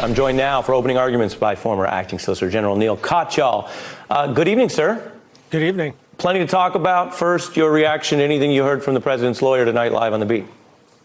I'm joined now for opening arguments by former Acting Solicitor General Neil Katyal. Good evening, sir. Good evening. Plenty to talk about. First, your reaction to anything you heard from the president's lawyer tonight live on the beat.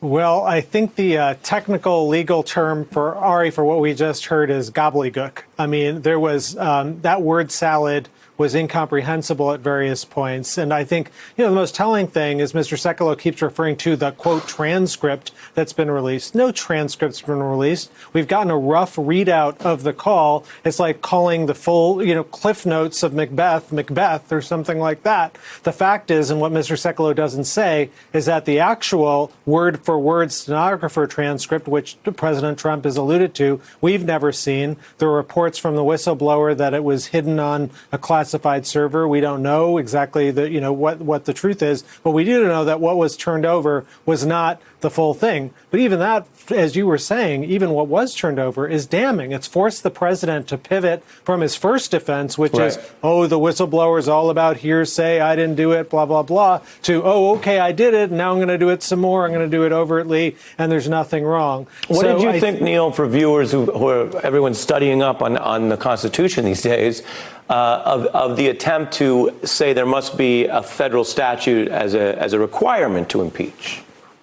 Well, I think the technical legal term for Ari for what we just heard is gobbledygook. I mean, there was that word salad was incomprehensible at various points. And I think, the most telling thing is Mr. Sekulow keeps referring to the, quote, transcript that's been released. No transcript's been released. We've gotten a rough readout of the call. It's like calling the full, cliff notes of Macbeth or something like that. The fact is, and what Mr. Sekulow doesn't say, is that the actual word-for-word stenographer transcript, which President Trump has alluded to, we've never seen. There are reports from the whistleblower that it was hidden on a classified server. We don't know exactly what the truth is, but we do know that what was turned over was not the full thing. But even that, as you were saying, even what was turned over is damning. It's forced the president to pivot from his first defense, which is, the whistleblower is all about hearsay, I didn't do it, blah, blah, blah, to, okay, I did it, and now I'm going to do it some more, I'm going to do it overtly, and there's nothing wrong. What did you think, Neil, for viewers who are everyone's studying up on the Constitution these days, of the attempt to say there must be a federal statute as a requirement to impeach?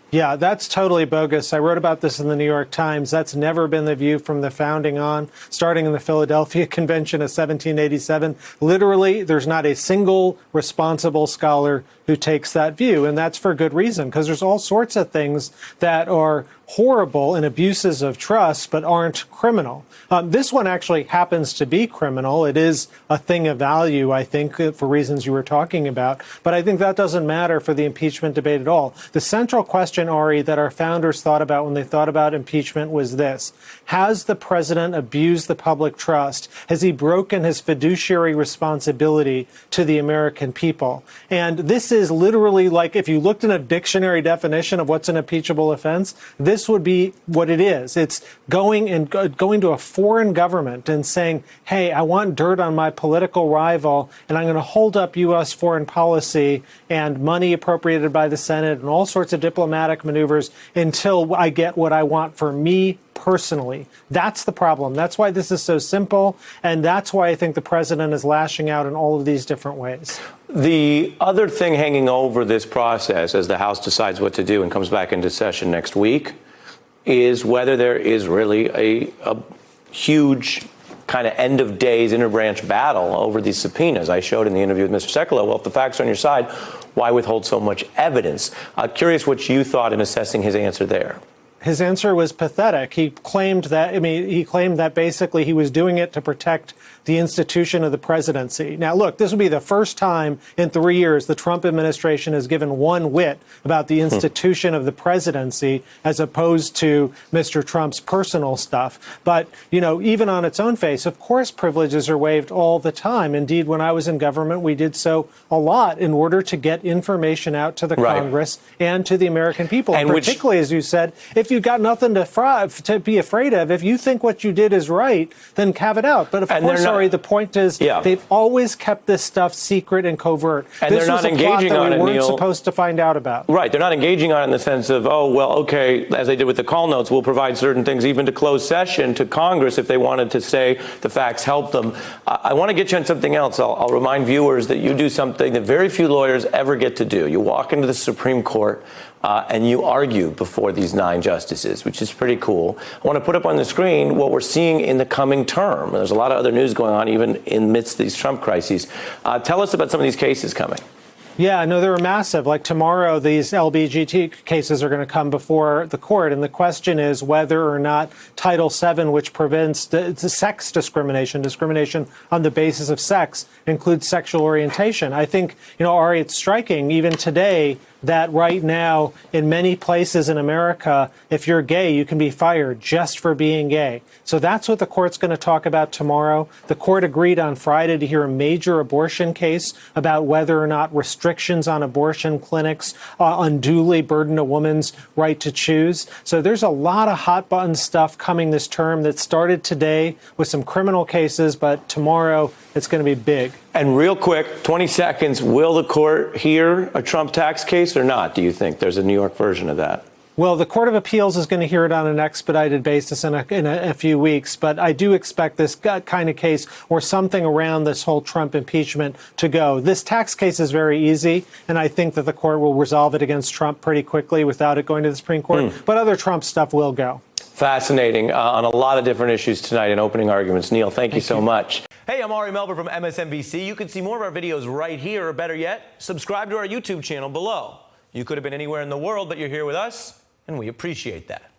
Yeah, that's totally bogus. I wrote about this in the New York Times. That's never been the view from the founding on, starting in the Philadelphia Convention of 1787. Literally, there's not a single responsible scholar who takes that view. And that's for good reason, because there's all sorts of things that are horrible and abuses of trust, but aren't criminal. This one actually happens to be criminal. It is a thing of value, I think, for reasons you were talking about. But I think that doesn't matter for the impeachment debate at all. The central question, Ari, that our founders thought about when they thought about impeachment was this. Has the president abused the public trust? Has he broken his fiduciary responsibility to the American people? And this is literally like if you looked in a dictionary definition of what's an impeachable offense, this would be what it is. It's going to a foreign government and saying, hey, I want dirt on my political rival, and I'm going to hold up U.S. foreign policy and money appropriated by the Senate and all sorts of diplomatic maneuvers until I get what I want for me personally. That's the problem. That's why this is so simple, and that's why I think the president is lashing out in all of these different ways. The other thing hanging over this process as the House decides what to do and comes back into session next week is whether there is really a huge kind of end of days interbranch battle over these subpoenas. I showed in the interview with Mr. Sekulow, well, if the facts are on your side, why withhold so much evidence? Curious what you thought in assessing his answer there. His answer was pathetic. He claimed that basically he was doing it to protect the institution of the presidency. Now, look, this will be the first time in 3 years the Trump administration has given one whit about the institution of the presidency as opposed to Mr. Trump's personal stuff. But, even on its own face, of course, privileges are waived all the time. Indeed, when I was in government, we did so a lot in order to get information out to the Congress and to the American people. And particularly, as you said, if you've got nothing to be afraid of, if you think what you did is right, then have it out. But of course, the point is they've always kept this stuff secret and covert. And this they're not engaging on it, Neil. We weren't supposed to find out about. Right. They're not engaging on it in the sense of, as they did with the call notes, we'll provide certain things even to close session to Congress if they wanted to say the facts help them. I want to get you on something else. I'll remind viewers that you do something that very few lawyers ever get to do. You walk into the Supreme Court and you argue before these 9 justices, which is pretty cool. I want to put up on the screen what we're seeing in the coming term. There's a lot of other news going on even in midst these Trump crises. Tell us about some of these cases coming. Yeah, no, they were massive. Like tomorrow, these LBGT cases are going to come before the court. And the question is whether or not Title VII, which prevents the sex discrimination on the basis of sex, includes sexual orientation. I think, Ari, it's striking even today that right now, in many places in America, if you're gay, you can be fired just for being gay. So that's what the court's going to talk about tomorrow. The court agreed on Friday to hear a major abortion case about whether or not restrictions on abortion clinics unduly burden a woman's right to choose. So there's a lot of hot button stuff coming this term that started today with some criminal cases, but tomorrow it's going to be big. And real quick, 20 seconds, will the court hear a Trump tax case or not, do you think? There's a New York version of that. Well, the Court of Appeals is going to hear it on an expedited basis in a few weeks, but I do expect this kind of case or something around this whole Trump impeachment to go. This tax case is very easy, and I think that the court will resolve it against Trump pretty quickly without it going to the Supreme Court. But other Trump stuff will go. Fascinating on a lot of different issues tonight in opening arguments. Neil, thank you so much. Hey, I'm Ari Melber from MSNBC. You can see more of our videos right here, or better yet, subscribe to our YouTube channel below. You could have been anywhere in the world, but you're here with us, and we appreciate that.